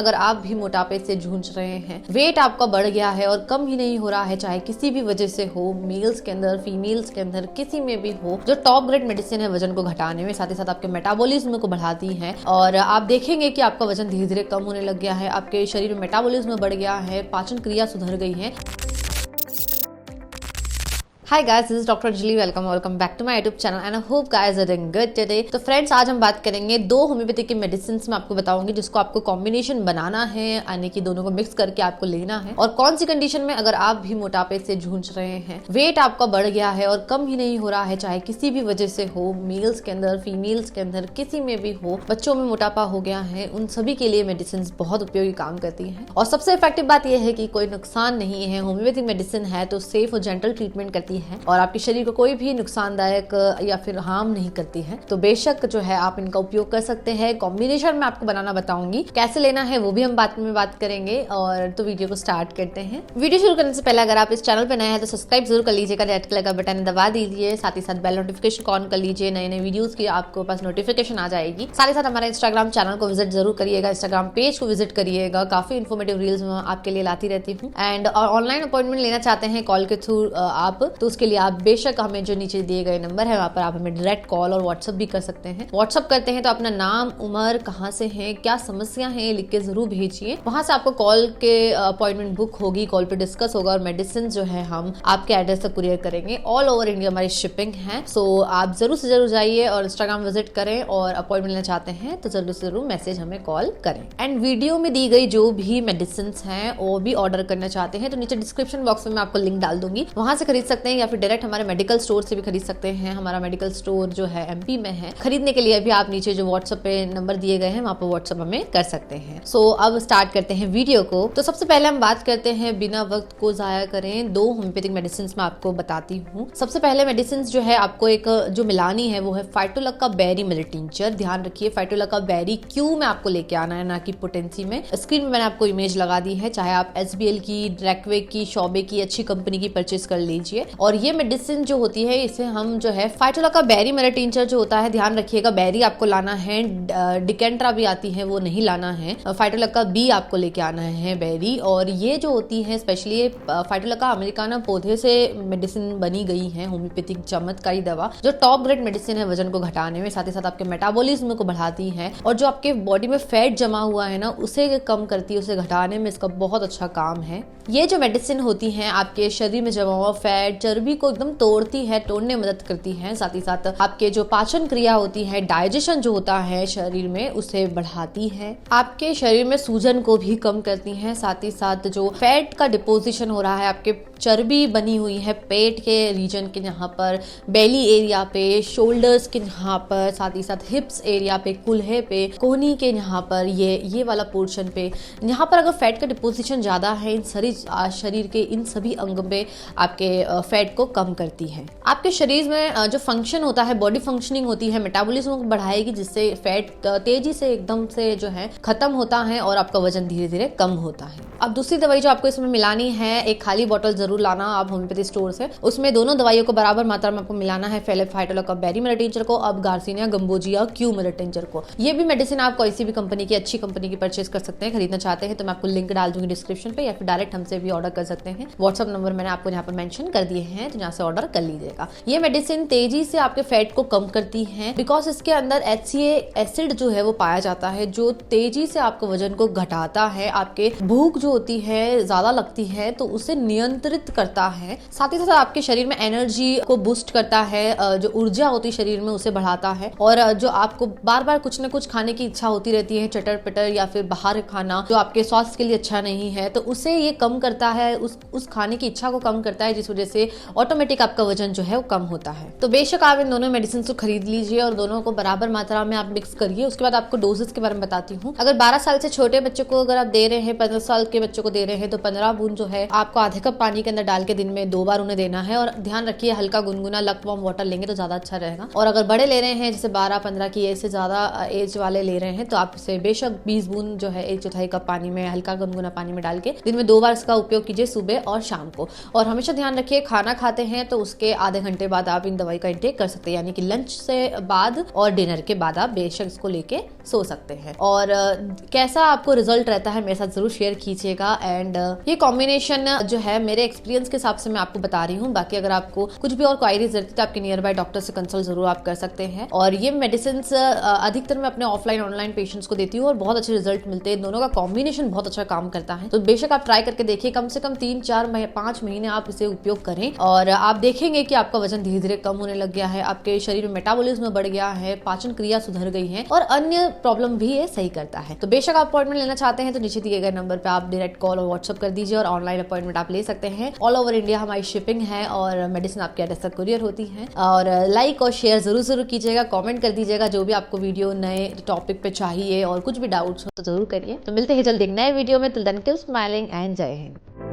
अगर आप भी मोटापे से जूझ रहे हैं, वेट आपका बढ़ गया है और कम ही नहीं हो रहा है, चाहे किसी भी वजह से हो, मेल्स के अंदर, फीमेल्स के अंदर, किसी में भी हो, जो टॉप ग्रेड मेडिसिन है वजन को घटाने में, साथ ही साथ आपके मेटाबॉलिज्म को बढ़ाती है और आप देखेंगे कि आपका वजन धीरे धीरे कम होने लग गया है, आपके शरीर में मेटाबॉलिज्म बढ़ गया है, पाचन क्रिया सुधर गई है। Hi guys, this is Dr. Anjali. Welcome back to my YouTube channel and I hope guys are doing good today. तो फ्रेंड्स, आज हम बात करेंगे दो होम्योपैथी की मेडिसिन में आपको बताऊंगी जिसको आपको कॉम्बिनेशन बनाना है, यानी कि दोनों को मिक्स करके आपको लेना है। और कौन सी कंडीशन में अगर आप भी मोटापे से जूझ रहे हैं, वेट आपका बढ़ गया है और कम ही नहीं हो रहा है, चाहे किसी भी वजह से हो, मेल्स के अंदर, फीमेल्स के अंदर, किसी में भी हो, बच्चों में मोटापा हो गया है, उन सभी के लिए मेडिसिन बहुत उपयोगी काम करती है। और सबसे इफेक्टिव बात यह है कि कोई नुकसान नहीं है। होम्योपैथिक मेडिसिन है तो सेफ और जेंटल ट्रीटमेंट करती है और आपके शरीर को कोई भी नुकसानदायक या फिर हार्म नहीं करती है। तो बेशक जो है आप इनका उपयोग कर सकते हैं। कॉम्बिनेशन में आपको बनाना बताऊंगी, कैसे लेना है वो भी हम बाद में बात करेंगे। और तो वीडियो को स्टार्ट करते हैं। वीडियो शुरू करने से पहले अगर आप इस चैनल पर नए हैं तो सब्सक्राइब जरूर कर लीजिएगा, रेड कलर का बटन दबा दीजिए, साथ ही साथ बेल नोटिफिकेशन ऑन कर लीजिए, नए नए वीडियोस की आपको पास नोटिफिकेशन आ जाएगी। साथ ही साथ हमारे इंस्टाग्राम चैनल को विजिट जरूर करिएगा, इंस्टाग्राम पेज को विजिट करिएगा, काफी इन्फॉर्मेटिव रील्स मैं आपके लिए लाती रहती हूँ। एंड ऑनलाइन अपॉइंटमेंट लेना चाहते हैं कॉल के थ्रू आप, तो उसके लिए आप बेशक हमें जो नीचे दिए गए नंबर है वहाँ पर आप हमें डायरेक्ट कॉल और व्हाट्सएप भी कर सकते हैं। व्हाट्सएप करते हैं तो अपना नाम, उम्र, कहाँ से हैं, क्या समस्या है लिख के जरूर भेजिए। वहां से आपको कॉल के अपॉइंटमेंट बुक होगी, कॉल पे डिस्कस होगा और मेडिसिन जो है हम आपके एड्रेस तक कुरियर करेंगे। ऑल ओवर इंडिया हमारी शिपिंग है। सो आप जरूर से जरूर जाइए और इंस्टाग्राम विजिट करें और अपॉइंटमेंट लेना चाहते हैं तो जरूर से जरूर मैसेज हमें कॉल करें। एंड वीडियो में दी गई जो भी मेडिसिन है वो भी ऑर्डर करना चाहते हैं तो नीचे डिस्क्रिप्शन बॉक्स में मैं आपको लिंक डाल दूंगी, वहां से खरीद सकते हैं या फिर डायरेक्ट हमारे मेडिकल स्टोर से भी खरीद सकते हैं। हमारा मेडिकल स्टोर जो है एमपी में है। खरीदने के लिए भी आप नीचे जो व्हाट्सएप पे नंबर दिए गए हैं वहां पर व्हाट्सएप हमें कर सकते हैं। सो अब स्टार्ट करते हैं वीडियो को। तो सबसे पहले हम बात करते हैं, बिना वक्त को जाया करें, दो होम्योपैथिक मेडिसिन मैं आपको बताती हूँ। सबसे पहले मेडिसिन जो है आपको एक जो मिलानी है वो है फाइटोलक्का बेरी मिलेट टिंचर। ध्यान रखिए, फाइटोलक्का बेरी क्यू में आपको लेके आना है, ना कि पोटेंसी में। स्क्रीन में मैंने आपको इमेज लगा दी है, चाहे आप एसबीएल की, ड्रैकवे की, शॉबे की, अच्छी कंपनी की परचेज कर लीजिए। और ये मेडिसिन जो होती है इसे हम जो है फाइटोलक्का बेरी मिलेट टिंचर जो होता है, ध्यान रखिएगा बेरी आपको लाना है, डिकेंट्रा भी आती है वो नहीं लाना है, फाइटोलक्का बी आपको लेके आना है बेरी। और ये जो होती है स्पेशली फाइटोलक्का अमेरिकाना पौधे से मेडिसिन बनी गई है, होम्योपैथिक चमत्कारी दवा जो टॉप ग्रेड मेडिसिन है वजन को घटाने में, साथ ही साथ आपके मेटाबॉलिज्म को बढ़ाती है और जो आपके बॉडी में फैट जमा हुआ है ना उसे कम करती है, उसे घटाने में इसका बहुत अच्छा काम है। ये जो मेडिसिन होती है आपके शरीर में जमा हुआ फैट, चर्बी को एकदम तोड़ती है, तोड़ने में मदद करती है, साथ ही साथ आपके जो पाचन क्रिया होती है, डाइजेशन जो होता है शरीर में उसे बढ़ाती है, आपके शरीर में सूजन को भी कम करती है, साथ ही साथ जो फैट का डिपोजिशन हो रहा है, आपके चर्बी बनी हुई है पेट के रीजन के यहाँ पर, बेली एरिया पे, शोल्डर्स के यहाँ पर, साथ ही साथ हिप्स एरिया पे, कुल्हे पे, कोहनी के यहाँ पर, ये वाला पोर्शन पे, यहाँ पर अगर फैट का डिपोजिशन ज्यादा है इन शरीर के इन सभी अंग पे आपके फैट को कम करती है। आपके शरीर में जो फंक्शन होता है, बॉडी फंक्शनिंग होती है, मेटाबॉलिज्म को बढ़ाएगी जिससे फैट तेजी से एकदम से जो है खत्म होता है और आपका वजन धीरे धीरे कम होता है। अब दूसरी दवाई जो आपको इसमें मिलानी है, एक खाली बोतल जरूर लाना आप होम्योपैथी स्टोर से, उसमें दोनों दवाइयों को बराबर मात्रा में आपको मिलाना है, पहले फाइटोलक्का बेरी मिलेट टिंचर को, अब गार्सिनिया गंबोजिया क्यू मिलेट टिंचर को। ये भी मेडिसिन आप किसी भी कंपनी की, अच्छी कंपनी की परचेज कर सकते हैं। खरीदना चाहते हैं तो मैं आपको लिंक डाल दूंगी डिस्क्रिप्शन पे या फिर डायरेक्ट हमसे भी ऑर्डर कर सकते हैं। व्हाट्सएप नंबर मैंने आपको यहाँ पर मेंशन कर दिए हैं तो यहाँ से ऑर्डर कर लीजिएगा। ये मेडिसिन तेजी से आपके फैट को कम करती है बिकॉज इसके अंदर HCA एसिड जो है वो पाया जाता है जो तेजी से आपके वजन को घटाता है, आपके भूख जो होती है ज्यादा लगती है तो उसे नियंत्रित करता है, साथ ही साथ आपके शरीर में एनर्जी को बूस्ट करता है, जो ऊर्जा होती है शरीर में उसे बढ़ाता है। और जो आपको बार बार कुछ न कुछ खाने की इच्छा होती रहती है, चटर पटर या फिर बाहर खाना जो आपके स्वास्थ्य के लिए अच्छा नहीं है, तो उसे ये कम करता है, उस खाने की इच्छा को कम करता है, जिस वजह से ऑटोमेटिक आपका वजन जो है वो कम होता है। तो बेशक आप इन दोनों मेडिसिन को खरीद लीजिए और दोनों को बराबर मात्रा में आप मिक्स करिए। उसके बाद आपको डोजेस के बारे में बताती हूँ। अगर 12 साल से छोटे बच्चों को अगर आप दे रहे हैं, 15 साल के बच्चों को दे रहे हैं तो 15 बूंद जो है आपको आधे कप पानी के के अंदर डाल के दिन में 2 बार उन्हें देना है। और ध्यान रखिए हल्का गुनगुना लक वार्म वाटर लेंगे तो ज्यादा अच्छा रहेगा। और अगर बड़े ले रहे हैं जैसे 12-15 की एज से ज्यादा एज वाले ले रहे हैं तो आप इसे बेशक 20 बूंद जो है 1/4 कप पानी में हल्का गुनगुना पानी में डाल के दिन में 2 बार इसका उपयोग कीजिए, सुबह और शाम को। और हमेशा ध्यान रखिए खाना खाते हैं तो उसके आधे घंटे बाद आप इन दवाई का इंटेक कर सकते हैं, यानी कि लंच से बाद और डिनर के बाद आप बेशक इसको लेके सो सकते हैं। और कैसा आपको रिजल्ट रहता है मेरे साथ जरूर शेयर कीजिएगा। एंड ये कॉम्बिनेशन जो है मेरे एक्सपीरियंस के हिसाब से मैं आपको बता रही हूँ। बाकी अगर आपको कुछ भी और क्वायरीज रहती है तो आपके नियर बाय डॉक्टर से कंसल्ट जरूर आप कर सकते हैं। और ये मेडिसिन अधिकतर मैं अपने ऑफलाइन ऑनलाइन पेशेंट्स को देती हूँ और बहुत अच्छे रिजल्ट मिलते हैं। दोनों का कॉम्बिनेशन बहुत अच्छा काम करता है, तो बेशक आप ट्राई करके देखिए। कम से कम 3-4-5 महीने आप इसे उपयोग करें और आप देखेंगे कि आपका वजन धीरे धीरे कम होने लग गया है, आपके शरीर में मेटाबॉलिज्म बढ़ गया है, पाचन क्रिया सुधर गई है और अन्य प्रॉब्लम भी ये सही करता है। तो बेशक आप अपॉइंटमेंट लेना चाहते हैं तो नीचे दिए गए नंबर पे आप डायरेक्ट कॉल और व्हाट्सअप कर दीजिए और ऑनलाइन अपॉइंटमेंट आप ले सकते हैं। ऑल ओवर इंडिया हमारी शिपिंग है और मेडिसिन आपके एड्रेस तक कुरियर होती है। और लाइक और शेयर जरूर कीजिएगा, कमेंट कर दीजिएगा जो भी आपको वीडियो नए टॉपिक पे चाहिए और कुछ भी डाउट्स हो तो जरूर करिए। तो मिलते हैं जल्द एक नए वीडियो में। Till then keep smiling and जय हिंद।